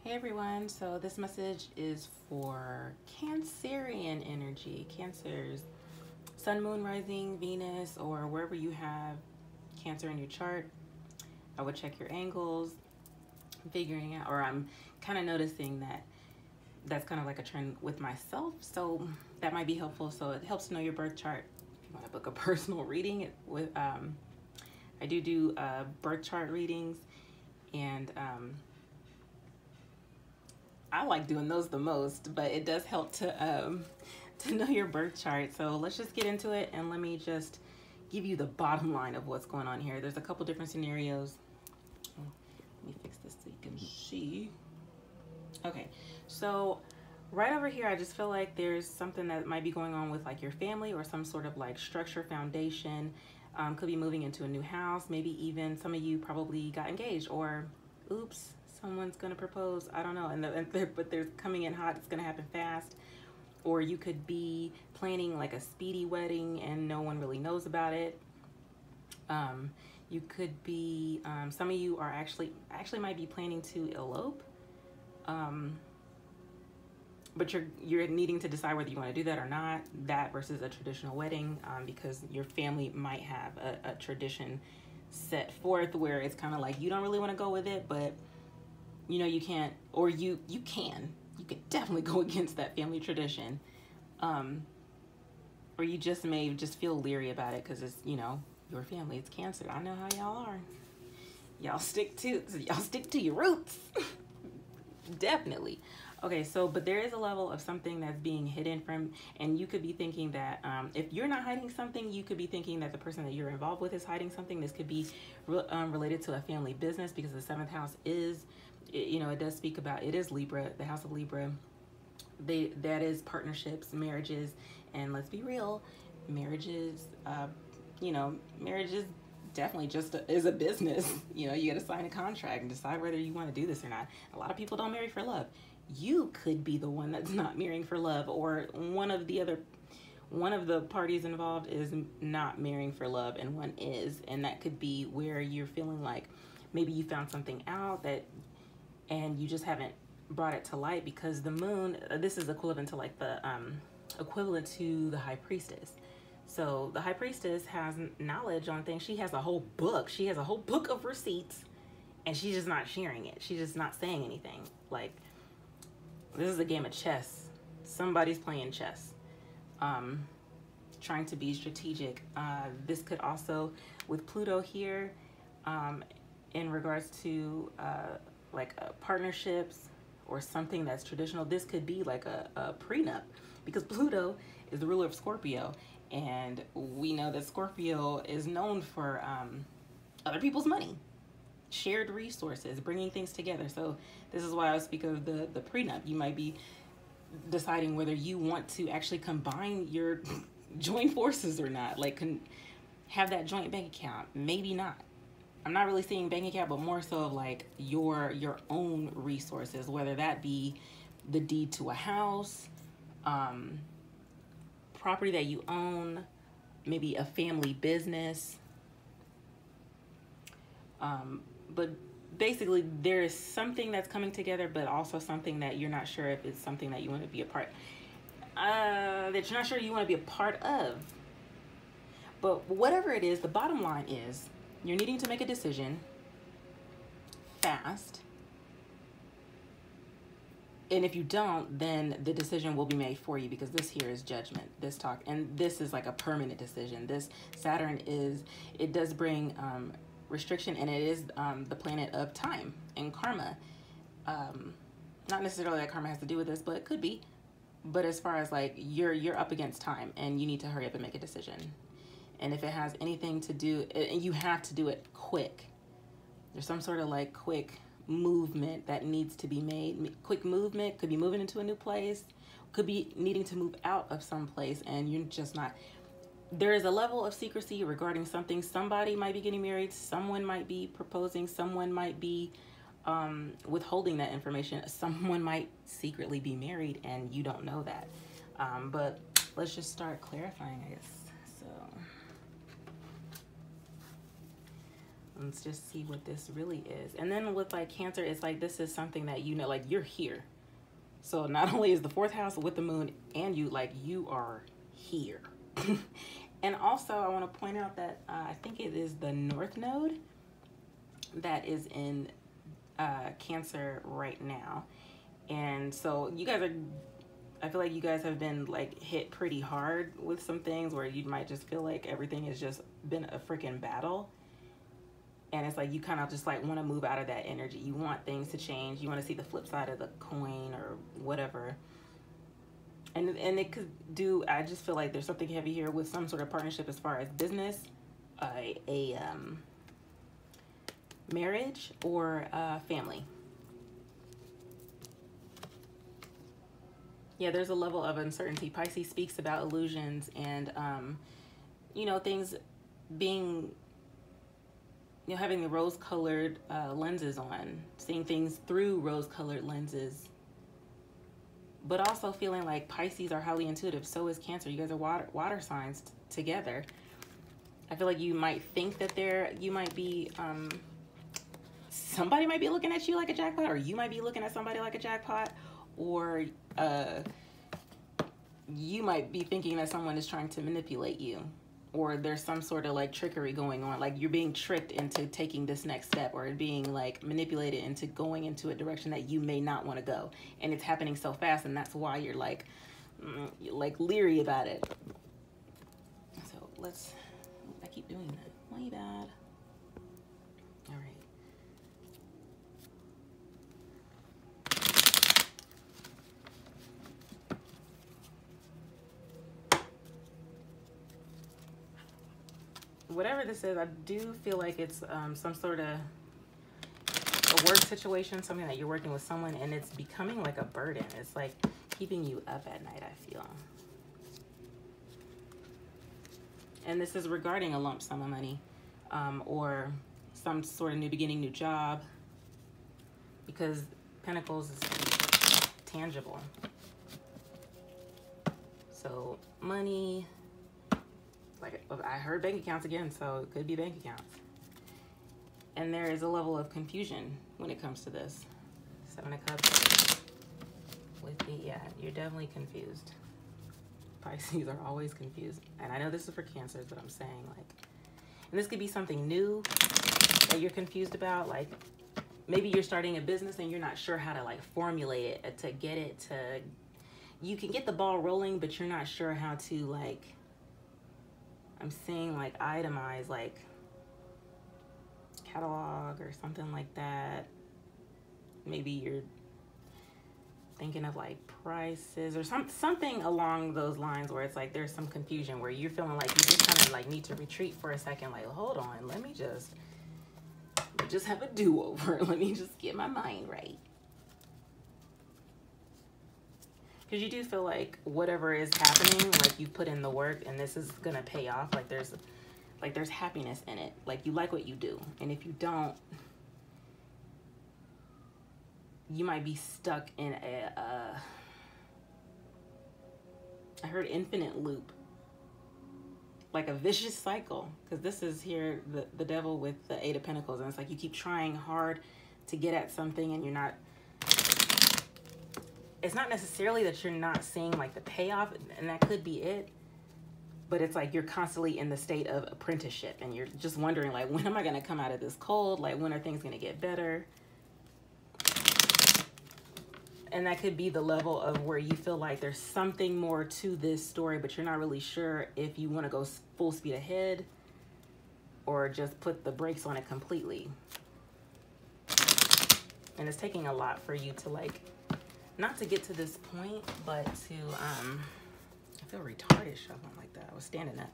Hey everyone, so this message is for Cancerian energy, Cancers, Sun, Moon, Rising, Venus, or wherever you have Cancer in your chart. I would check your angles, figuring out, or I'm kind of noticing that that's kind of like a trend with myself, so that might be helpful. So it helps to know your birth chart. If you want to book a personal reading with, I do birth chart readings, and I like doing those the most, but it does help to know your birth chart. So let's just get into it, and let me just give you the bottom line of what's going on here. There's a couple different scenarios. Let me fix this so you can see. Okay, so right over here, I just feel like there's something that might be going on with like your family or some sort of like structure, foundation. Could be moving into a new house. Maybe even some of you probably got engaged, or oops, someone's gonna propose. I don't know, but they're coming in hot. It's gonna happen fast. Or you could be planning like a speedy wedding and no one really knows about it. You could be, some of you are actually might be planning to elope. But you're needing to decide whether you want to do that or not, that versus a traditional wedding, because your family might have a tradition set forth where it's kind of like you don't really want to go with it, but you know you can't, or you could definitely go against that family tradition, or you just may just feel leery about it because it's, you know, your family. It's Cancer. I know how y'all are. Y'all stick to your roots. Definitely. Okay, so but there is a level of something that's being hidden from, and you could be thinking that if you're not hiding something, you could be thinking that the person that you're involved with is hiding something. This could be related to a family business, because the seventh house is, you know, it does speak about, it is Libra, the house of Libra. That is partnerships, marriages, and let's be real, marriages, you know, marriages definitely just is a business. You know, you got to sign a contract and decide whether you want to do this or not. A lot of people don't marry for love. You could be the one that's not marrying for love, or one of the parties involved is not marrying for love and one is, and that could be where you're feeling like maybe you found something out and you just haven't brought it to light, because the moon, this is equivalent to like the equivalent to the high priestess. So the high priestess has knowledge on things. She has a whole book. She has a whole book of receipts, and she's just not sharing it. She's just not saying anything. Like, this is a game of chess. Somebody's playing chess, trying to be strategic. This could also, with Pluto here, in regards to partnerships or something that's traditional, this could be like a prenup, because Pluto is the ruler of Scorpio. And we know that Scorpio is known for other people's money, shared resources, bringing things together. So this is why I speak of the prenup. You might be deciding whether you want to actually combine your joint forces or not, like have that joint bank account. Maybe not. I'm not really seeing bank account, but more so of like your own resources, whether that be the deed to a house, property that you own, maybe a family business. But basically there is something that's coming together, but also something that you're not sure if it's something that you want to be a part, that you're not sure you want to be a part of. But whatever it is, the bottom line is you're needing to make a decision fast. And if you don't, then the decision will be made for you, because this here is judgment, this talk, and this is like a permanent decision. This Saturn it does bring restriction, and it is the planet of time and karma. Not necessarily that karma has to do with this, but it could be. But as far as like you're up against time, and you need to hurry up and make a decision. And if it has anything to do, and you have to do it quick. There's some sort of like quick movement that needs to be made. Quick movement could be moving into a new place, could be needing to move out of some place, and you're just not. There is a level of secrecy regarding something. Somebody might be getting married, someone might be proposing, someone might be withholding that information, someone might secretly be married and you don't know that. But let's just start clarifying, I guess. So Let's just see what this really is. And then with like Cancer, it's like this is something that, you know, like you're here. So not only is the 4th house with the moon and you, like you are here. And also I want to point out that I think it is the North Node that is in Cancer right now. And so you guys are, I feel like you guys have been like hit pretty hard with some things where you might just feel like everything has just been a freaking battle. And it's like you kind of just like want to move out of that energy. You want things to change. You want to see the flip side of the coin or whatever. And it could do, I just feel like there's something heavy here with some sort of partnership as far as business, a marriage, or family. Yeah, there's a level of uncertainty. Pisces speaks about illusions and, you know, things being, you know, having the rose-colored lenses on, seeing things through rose-colored lenses, but also feeling like Pisces are highly intuitive. So is Cancer. You guys are water signs together. I feel like you might think that you might be, somebody might be looking at you like a jackpot, or you might be looking at somebody like a jackpot, or you might be thinking that someone is trying to manipulate you, or there's some sort of like trickery going on, like you're being tricked into taking this next step, or being like manipulated into going into a direction that you may not want to go, and it's happening so fast, and that's why you're like leery about it. So I keep doing that, my bad. All right. Whatever this is, I do feel like it's some sort of a work situation, something that you're working with someone, and it's becoming like a burden. It's like keeping you up at night, I feel. And this is regarding a lump sum of money, or some sort of new beginning, new job, because Pentacles is tangible. So money, like I heard bank accounts again, so it could be bank accounts. And there is a level of confusion when it comes to this. 7 of Cups with the, yeah, you're definitely confused. Pisces are always confused. And I know this is for Cancers, but I'm saying like, and this could be something new that you're confused about. Like maybe you're starting a business and you're not sure how to like formulate it to get it to, you can get the ball rolling, but you're not sure how to like, I'm seeing like itemize, like catalog or something like that. Maybe you're thinking of like prices or something along those lines, where it's like there's some confusion, where you're feeling like you just kind of like need to retreat for a second, like hold on, let me just have a do-over. Let me just get my mind right. Because you do feel like whatever is happening, like you put in the work and this is gonna pay off. Like there's happiness in it. Like you like what you do, and if you don't, you might be stuck in a I heard infinite loop, like a vicious cycle. Because this is here the devil with the 8 of Pentacles, and it's like you keep trying hard to get at something and you're not. It's not necessarily that you're not seeing like the payoff, and that could be it, but it's like you're constantly in the state of apprenticeship and you're just wondering like, when am I going to come out of this cold? Like when are things going to get better? And that could be the level of where you feel like there's something more to this story, but you're not really sure if you want to go full speed ahead or just put the brakes on it completely. And it's taking a lot for you to like, not to get to this point, but to, I feel retarded shuffling like that. I was standing up.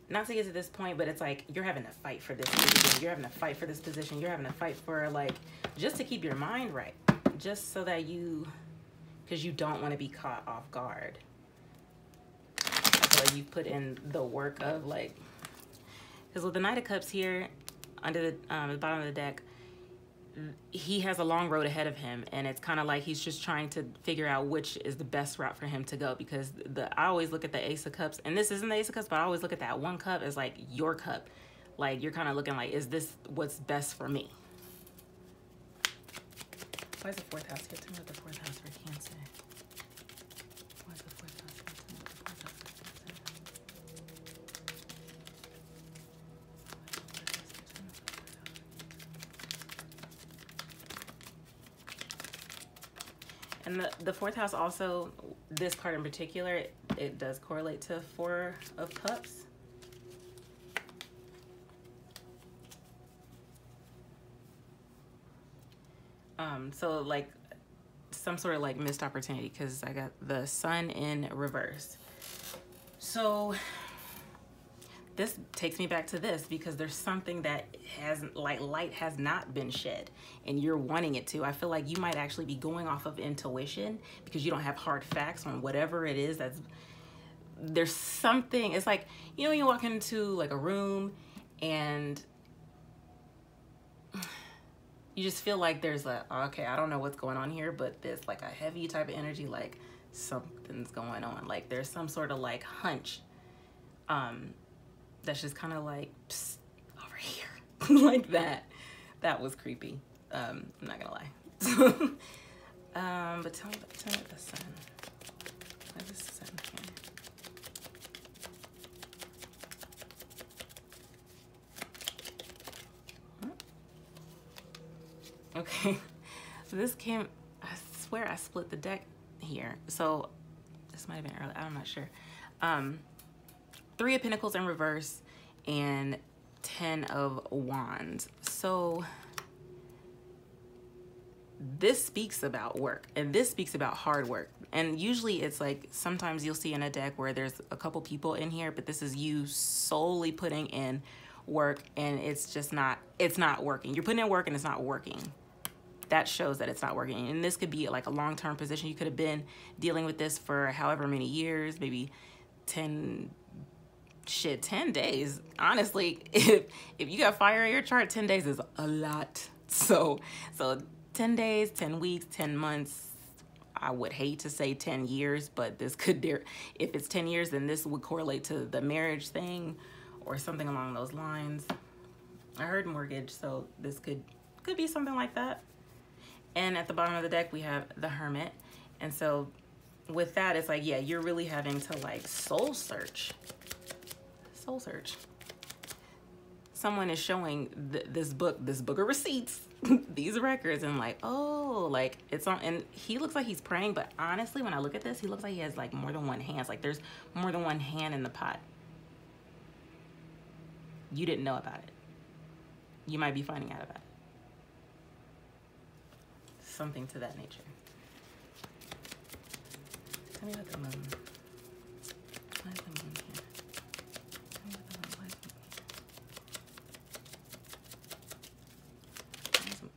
Not to get to this point, but it's like you're having to fight for this position. You're having to fight for this position. You're having to fight for like, just to keep your mind right. Just so that you, because you don't want to be caught off guard. I feel like you put in the work of like, because with the Knight of Cups here, under the bottom of the deck, he has a long road ahead of him, and it's kind of like he's just trying to figure out which is the best route for him to go, because I always look at the Ace of Cups, and this isn't the Ace of Cups, but I always look at that one cup as like your cup. Like, you're kind of looking like, is this what's best for me? Why is the fourth house here? Tell me what the fourth house for Cancer. Why is the fourth house here? Tell me what the fourth house for Cancer? And the fourth house also, this card in particular, it does correlate to Four of Cups. So like some sort of like missed opportunity, because I got the Sun in reverse. So this takes me back to this, because there's something that has, like, light has not been shed and you're wanting it to. I feel like you might actually be going off of intuition because you don't have hard facts on whatever it is that's, there's something, it's like, you know, when you walk into like a room and you just feel like there's a, okay, I don't know what's going on here, but there's like a heavy type of energy, like something's going on. Like there's some sort of like hunch that's just kind of like, psst, over here. Like that. That was creepy. I'm not gonna lie. But tell me about the Sun. Why is this Sun here? Okay, so this came, I swear I split the deck here. So this might have been early, I'm not sure. Three of Pentacles in reverse and 10 of Wands. So this speaks about work, and this speaks about hard work. And usually it's like, sometimes you'll see in a deck where there's a couple people in here, but this is you solely putting in work, and it's just not, it's not working. You're putting in work and it's not working. That shows that it's not working. And this could be like a long-term position. You could have been dealing with this for however many years, maybe 10 days. Honestly, if you got fire in your chart, 10 days is a lot. So 10 days, 10 weeks, 10 months. I would hate to say 10 years, but this could, if it's 10 years, then this would correlate to the marriage thing or something along those lines. I heard mortgage, so this could be something like that. And at the bottom of the deck, we have the Hermit. And so with that, it's like, yeah, you're really having to like soul search. Soul search. Someone is showing this book of receipts, these records, and like, oh, like it's on, and he looks like he's praying, but honestly, when I look at this, he looks like he has like more than one hand. It's like there's more than one hand in the pot. You didn't know about it. You might be finding out about it. Something to that nature. Tell me about the Moon. Why is the Moon here? Tell me about the Moon. Why is the Moon?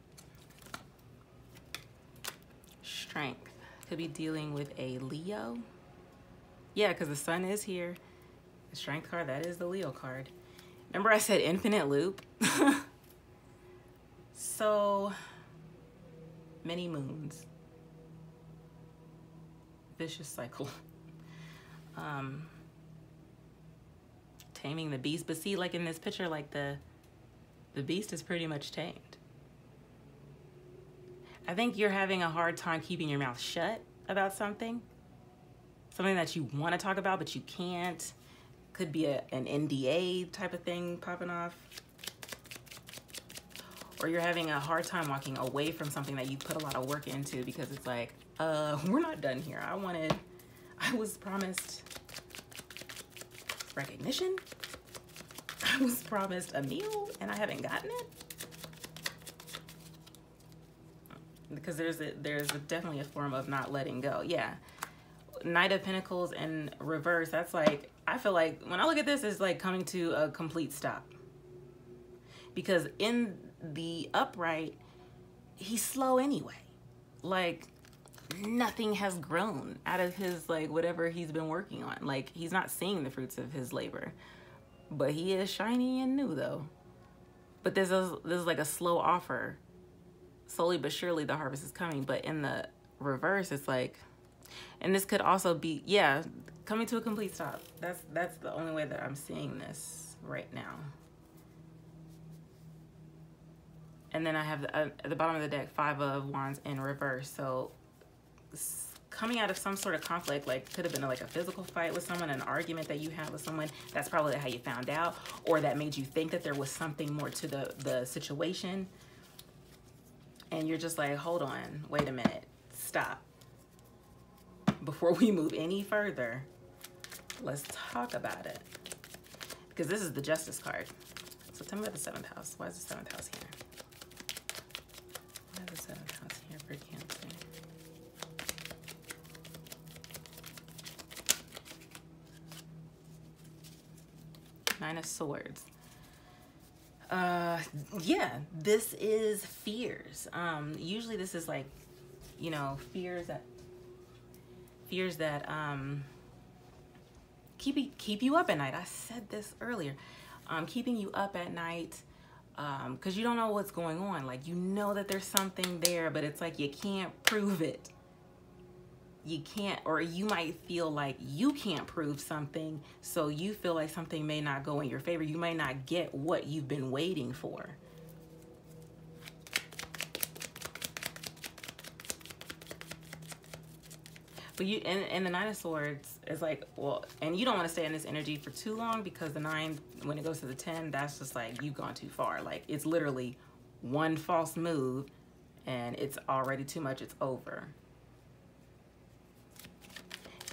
Strength. Could be dealing with a Leo. Yeah, because the Sun is here. The Strength card, that is the Leo card. Remember I said infinite loop? So many moons. Vicious cycle. Taming the beast. But see, like in this picture, like the beast is pretty much tamed. I think you're having a hard time keeping your mouth shut about something. Something that you want to talk about, but you can't. Could be an NDA type of thing popping off. Or you're having a hard time walking away from something that you put a lot of work into, because it's like, we're not done here. I was promised recognition. I was promised a meal and I haven't gotten it. Because there's definitely a form of not letting go. Yeah. Knight of Pentacles in reverse. That's like, I feel like when I look at this, it's like coming to a complete stop. Because in the upright, he's slow anyway. Like nothing has grown out of his, like, whatever he's been working on. Like he's not seeing the fruits of his labor, but he is shiny and new though. But there's like a slow offer. Slowly but surely the harvest is coming. But in the reverse, it's like, and this could also be, yeah, coming to a complete stop. That's the only way that I'm seeing this right now. And then I have at the bottom of the deck, 5 of Wands in reverse. So coming out of some sort of conflict, like could have been like a physical fight with someone, an argument that you had with someone. That's probably how you found out, or that made you think that there was something more to the situation. And you're just like, hold on, wait a minute, stop. Before we move any further, let's talk about it. Because this is the Justice card. So tell me about the 7th house. Why is the 7th house here? Why is the 7th house here for Cancer? Nine of Swords. Yeah, this is fears. Usually this is like, you know, fears that keep you up at night. I said this earlier. Keeping you up at night because you don't know what's going on. Like, you know that there's something there, but it's like you can't prove it. You can't, or you might feel like you can't prove something, so you feel like something may not go in your favor. You may not get what you've been waiting for. But you, and the 9 of Swords is like, well, and you don't want to stay in this energy for too long, because the 9, when it goes to the 10, that's just like, you've gone too far. Like, it's literally one false move and it's already too much. It's over.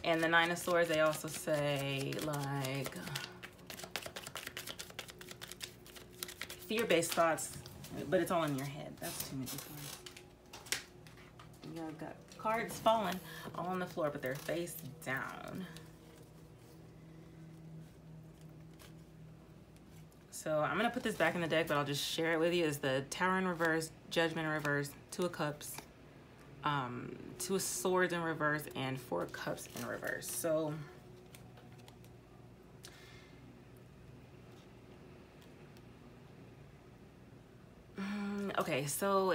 And the 9 of Swords, they also say, like, fear-based thoughts, but it's all in your head. That's too many cards. You know, got cards falling all on the floor, but they're face down. So I'm going to put this back in the deck, but I'll just share it with you. Is the Tower in reverse, Judgment in reverse, 2 of Cups, 2 of Swords in reverse, and 4 of Cups in reverse. So okay, so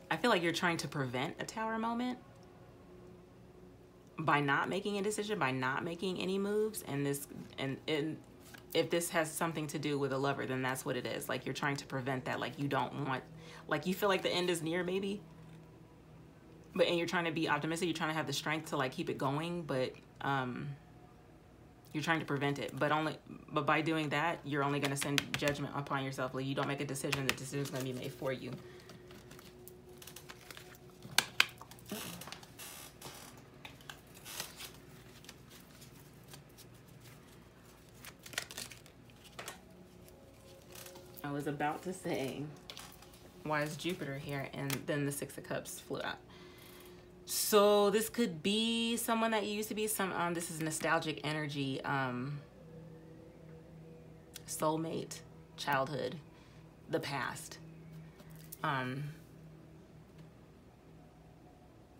I feel like you're trying to prevent a Tower moment by not making a decision, by not making any moves. And if this has something to do with a lover, then that's what it is. Like, you're trying to prevent that. Like, you don't want, like, you feel like the end is near, maybe. And you're trying to be optimistic. You're trying to have the strength to, like, keep it going, but you're trying to prevent it. But by doing that, you're only going to send judgment upon yourself. Like, you don't make a decision, the decision's going to be made for you. I was about to say, why is Jupiter here? And then the 6 of Cups flew out. So this could be someone that you used to be. This is nostalgic energy, soulmate, childhood, the past.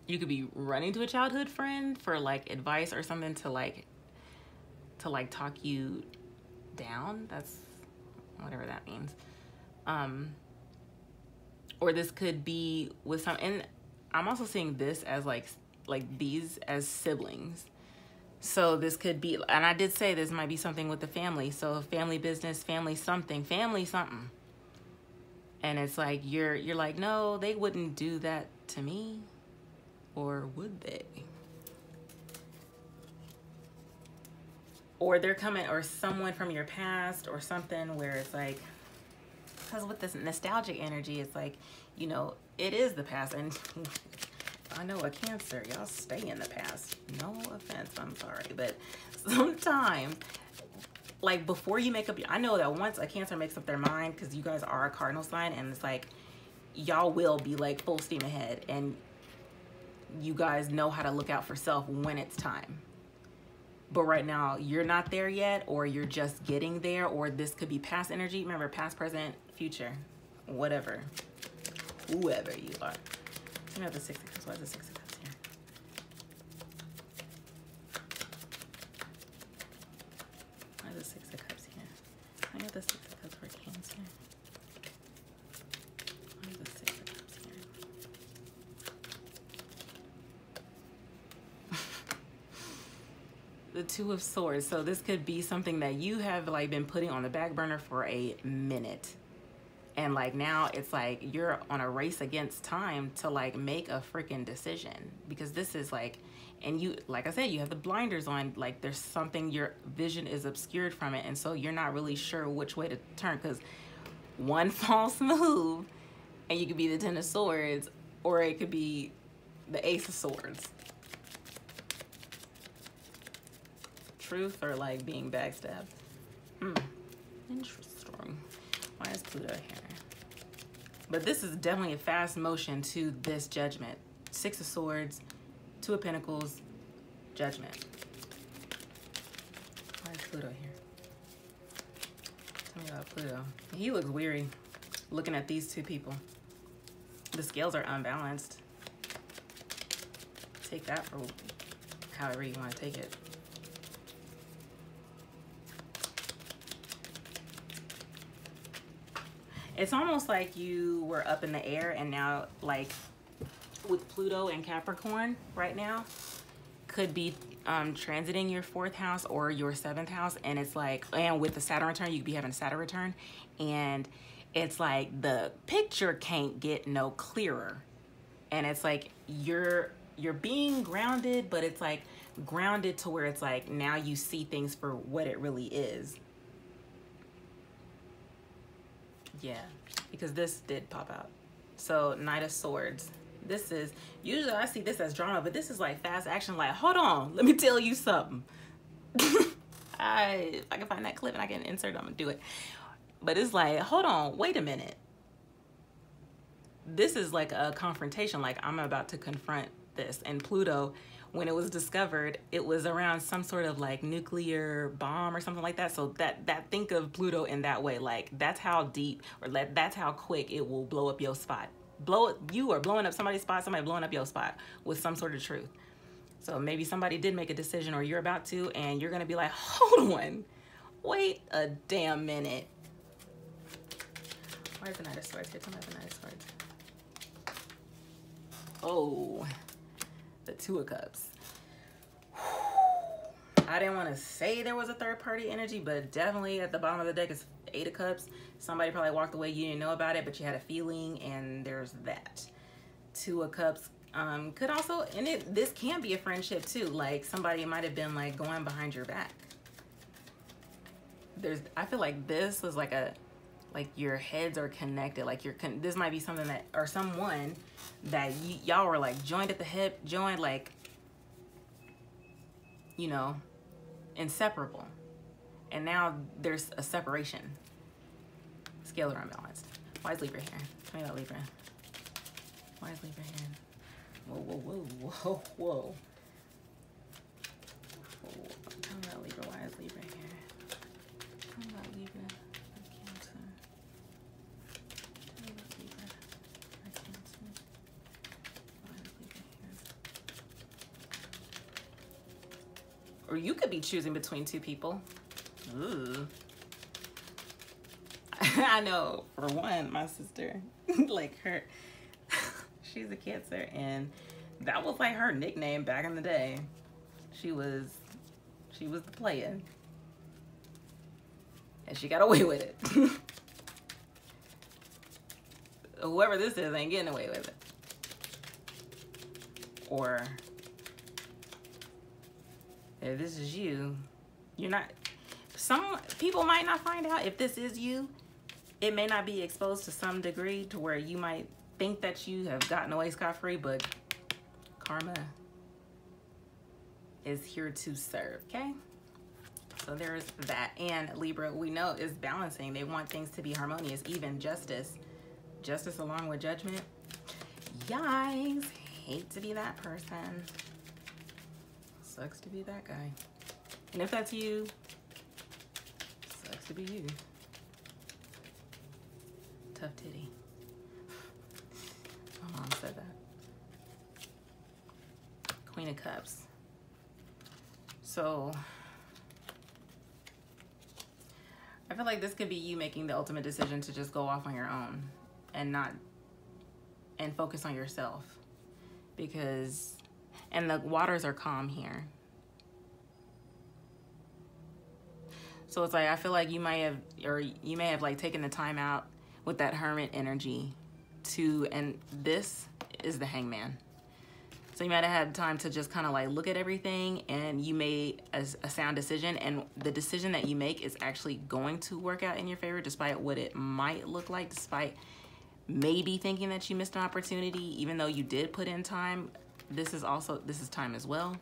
You could be running to a childhood friend for, like, advice or something to talk you down. That's whatever that means. Or this could be with some, and I'm also seeing this as like these as siblings. So this could be, and I did say this might be something with the family. So family business, family something. And it's like, you're like, no, they wouldn't do that to me. Or would they? Or they're coming, or someone from your past or something, where it's like, because with this nostalgic energy, it's like, you know, it is the past. And I know a Cancer, y'all stay in the past. No offense, I'm sorry. But sometimes, like, before you make up I know that once a Cancer makes up their mind, because you guys are a cardinal sign, and it's like, y'all will be like full steam ahead. And you guys know how to look out for self when it's time. But right now, you're not there yet, or you're just getting there, or this could be past energy. Remember, past, present, future, whatever, whoever you are. I have the 6 of Cups. Why is the 6 of Cups here? Why is the 6 of Cups here? I got the 6 of Cups for Cancer. Why is the 6 of Cups here? The 2 of Swords. So this could be something that you have, like, been putting on the back burner for a minute. And like now it's like you're on a race against time to like make a freaking decision, because this is like, and you, like I said, you have the blinders on, like there's something, your vision is obscured from it, and so you're not really sure which way to turn, because one false move and you could be the 10 of swords, or it could be the ace of swords. Truth or like being backstabbed. Interesting. Why is Pluto here? But this is definitely a fast motion to this judgment. 6 of Swords, 2 of Pentacles, Judgment. Why is Pluto here? Tell me about Pluto. He looks weary looking at these two people. The scales are unbalanced. Take that for however you want to take it. It's almost like you were up in the air, and now like with Pluto and Capricorn right now could be transiting your 4th house or your 7th house, and it's like, and with the Saturn return, you could be having a Saturn return, and it's like the picture can't get no clearer, and it's like you're being grounded, but it's like grounded to where it's like now you see things for what it really is. Yeah, because this did pop out. So Knight of Swords. This is, usually I see this as drama, but this is like fast action. Like, hold on, let me tell you something. If I can find that clip and I can insert it, I'm gonna do it. But it's like, hold on, wait a minute. This is like a confrontation. Like, I'm about to confront this. And Pluto, when it was discovered, it was around some sort of like nuclear bomb or something like that. So that think of Pluto in that way. Like, that's how deep, or that's how quick it will blow up your spot. You are blowing up somebody's spot, somebody blowing up your spot with some sort of truth. So maybe somebody did make a decision, or you're about to, and you're gonna be like, hold on, wait a damn minute. Where's the Knight of Swords? Get to the Knight of Swords. Oh, the 2 of Cups. I didn't want to say there was a third party energy, but definitely at the bottom of the deck is 8 of Cups. Somebody probably walked away, you didn't know about it, but you had a feeling, and there's that. 2 of Cups could also, and this can be a friendship too. Like, somebody might have been like going behind your back. I feel like this was like your heads are connected. Like this might be something that, or someone that y'all were like joined at the hip, joined like, you know, inseparable. And now there's a separation. Scales are unbalanced. Why is Libra here? Tell me about Libra. Why is Libra here? Whoa, whoa, whoa, whoa, whoa. Tell me about Libra. Why is Libra here? Tell me about Libra. Cancer. Tell me about Libra. Cancer. Why is Libra here? Or you could be choosing between 2 people. Ooh. I know, for one, my sister, like her, she's a Cancer, and that was like her nickname back in the day. She was the player, and she got away with it. Whoever this is ain't getting away with it. Or if this is you, you're not, some people might not find out if this is you. It may not be exposed to some degree to where you might think that you have gotten away scot-free, but karma is here to serve, okay? So there's that. And Libra, we know, is balancing. They want things to be harmonious, even justice. Justice along with judgment. Yikes, hate to be that person. Sucks to be that guy. And if that's you, sucks to be you. Tough titty. My mom said that. Queen of Cups. So I feel like this could be you making the ultimate decision to just go off on your own and focus on yourself, because, and the waters are calm here. So it's like, I feel like you may have like taken the time out with that Hermit energy to, and this is the Hangman. So you might have had time to just kind of like look at everything, and you made a sound decision, and the decision that you make is actually going to work out in your favor despite what it might look like, despite maybe thinking that you missed an opportunity, even though you did put in time. This is time as well.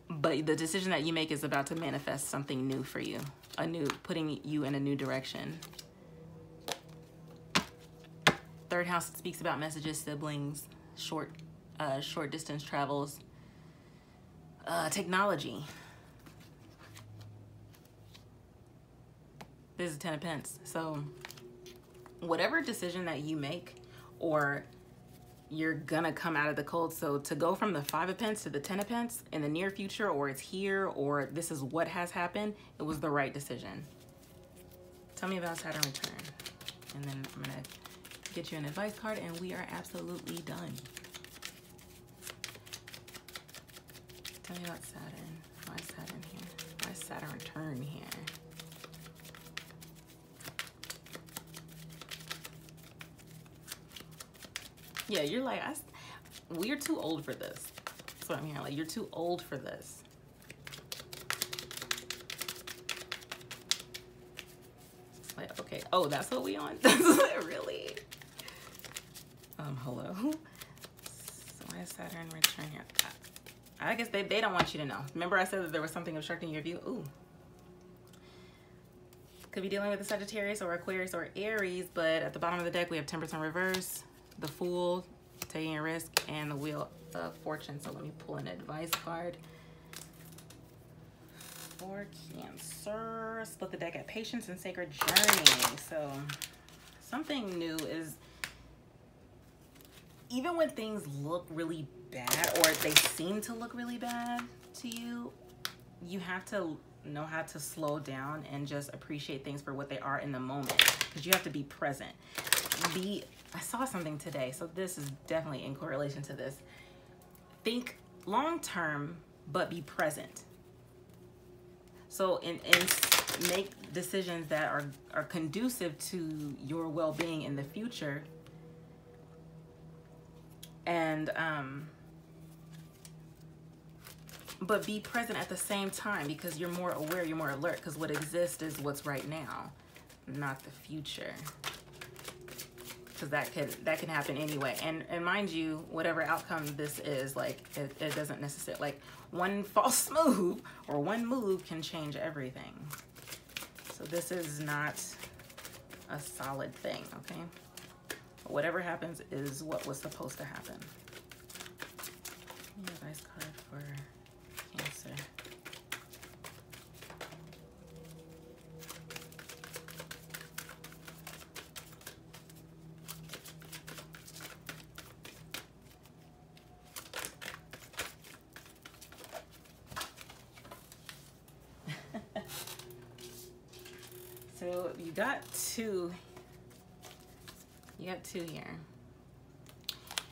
But the decision that you make is about to manifest something new for you, putting you in a new direction. Third house speaks about messages, siblings, short distance travels, technology. This is 10 of Pentacles. So whatever decision that you make, or you're gonna come out of the cold. So to go from the 5 of Pentacles to the 10 of Pentacles in the near future, or it's here, or this is what has happened, it was the right decision. Tell me about Saturn return. And then I'm gonna get you an advice card, and we are absolutely done. Tell me about Saturn. Why is Saturn here? Why is Saturn return here? Yeah, you're like, we're too old for this. That's what I'm hearing. Like, you're too old for this. Like, okay. Oh, that's what we on? Really? Hello? So why is Saturn return here? I guess they don't want you to know. Remember I said that there was something obstructing your view? Ooh. Could be dealing with a Sagittarius or Aquarius or Aries, but at the bottom of the deck we have Temperance in reverse, the Fool, taking a risk, and the Wheel of Fortune. So let me pull an advice card for Cancer. Split the deck at Patience and Sacred Journey. So something new is, even when things look really bad, or they seem to look really bad to you, you have to know how to slow down and just appreciate things for what they are in the moment, because you have to be present. I saw something today, so this is definitely in correlation to this. Think long term, but be present. So make decisions that are conducive to your well-being in the future. And but be present at the same time, because you're more aware, you're more alert, because what exists is what's right now, not the future. Because that can happen anyway. And mind you, whatever outcome this is, like, it doesn't necessarily, like, one false move or one move can change everything. So this is not a solid thing, okay? Whatever happens is what was supposed to happen. Advice card for Cancer. So you got two. You got two here.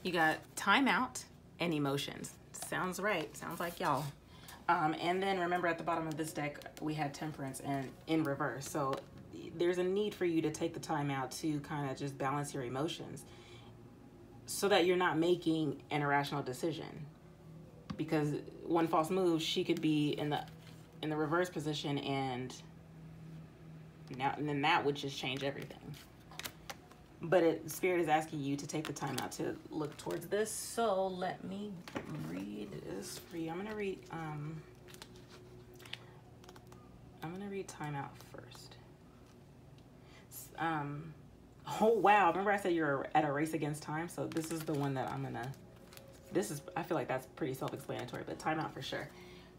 You got timeout and emotions. Sounds right. Sounds like y'all. And then remember, at the bottom of this deck, we had Temperance and in reverse. So there's a need for you to take the time out to kind of just balance your emotions, so that you're not making an irrational decision. Because one false move, she could be in the reverse position, and then that would just change everything. But Spirit is asking you to take the time out to look towards this. So let me read this for you. I'm gonna read timeout first. Oh wow, remember I said you're at a race against time? So this is the one that I feel like that's pretty self-explanatory, but timeout for sure.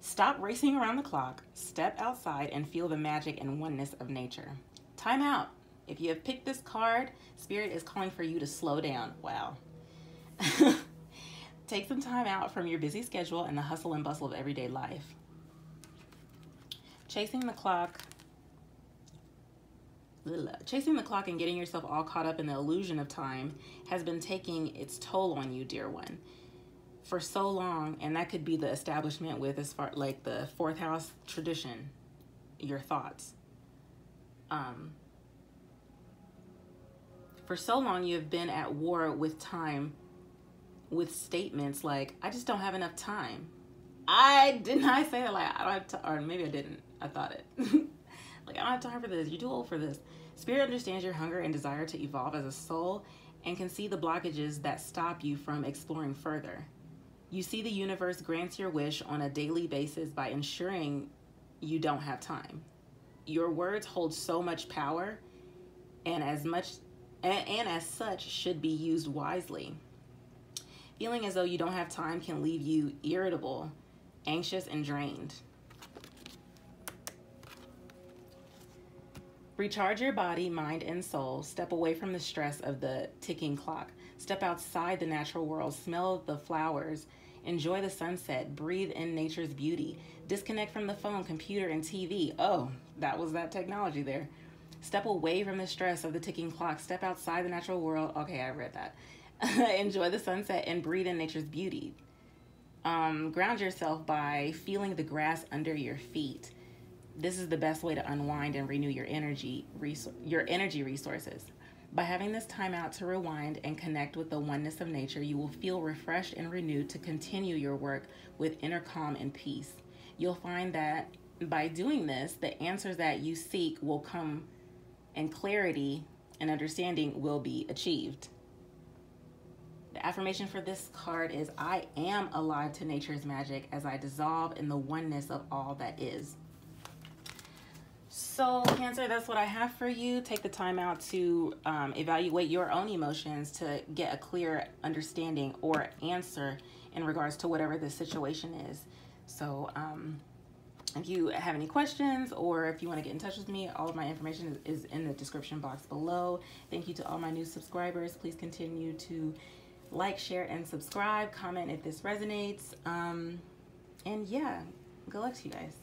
Stop racing around the clock, step outside, and feel the magic and oneness of nature. Time out. If you have picked this card, Spirit is calling for you to slow down. Wow. Take some time out from your busy schedule and the hustle and bustle of everyday life. Chasing the clock and getting yourself all caught up in the illusion of time has been taking its toll on you, dear one, for so long. And that could be the establishment with, as far like the 4th house tradition, your thoughts. For so long, you have been at war with time, with statements like, I just don't have enough time. Didn't I say that? Like, I don't have time, or maybe I didn't. I thought it. Like, I don't have time for this. You're too old for this. Spirit understands your hunger and desire to evolve as a soul and can see the blockages that stop you from exploring further. You see the universe grants your wish on a daily basis by ensuring you don't have time. Your words hold so much power, and as such should be used wisely. Feeling as though you don't have time can leave you irritable, anxious, and drained. Recharge your body, mind, and soul. Step away from the stress of the ticking clock. Step outside the natural world. Smell the flowers. Enjoy the sunset. Breathe in nature's beauty. Disconnect from the phone, computer, and TV. Oh, that was that technology there. Step away from the stress of the ticking clock. Step outside the natural world. Okay, I read that. Enjoy the sunset and breathe in nature's beauty. Ground yourself by feeling the grass under your feet. This is the best way to unwind and renew your energy resources. By having this time out to rewind and connect with the oneness of nature, you will feel refreshed and renewed to continue your work with inner calm and peace. You'll find that by doing this, the answers that you seek will come, and clarity and understanding will be achieved. The affirmation for this card is, I am alive to nature's magic as I dissolve in the oneness of all that is. So Cancer, that's what I have for you. Take the time out to evaluate your own emotions to get a clear understanding or answer in regards to whatever the situation is. So if you have any questions or if you want to get in touch with me, all of my information is in the description box below. Thank you to all my new subscribers. Please continue to like, share, and subscribe. Comment if this resonates. And yeah, good luck to you guys.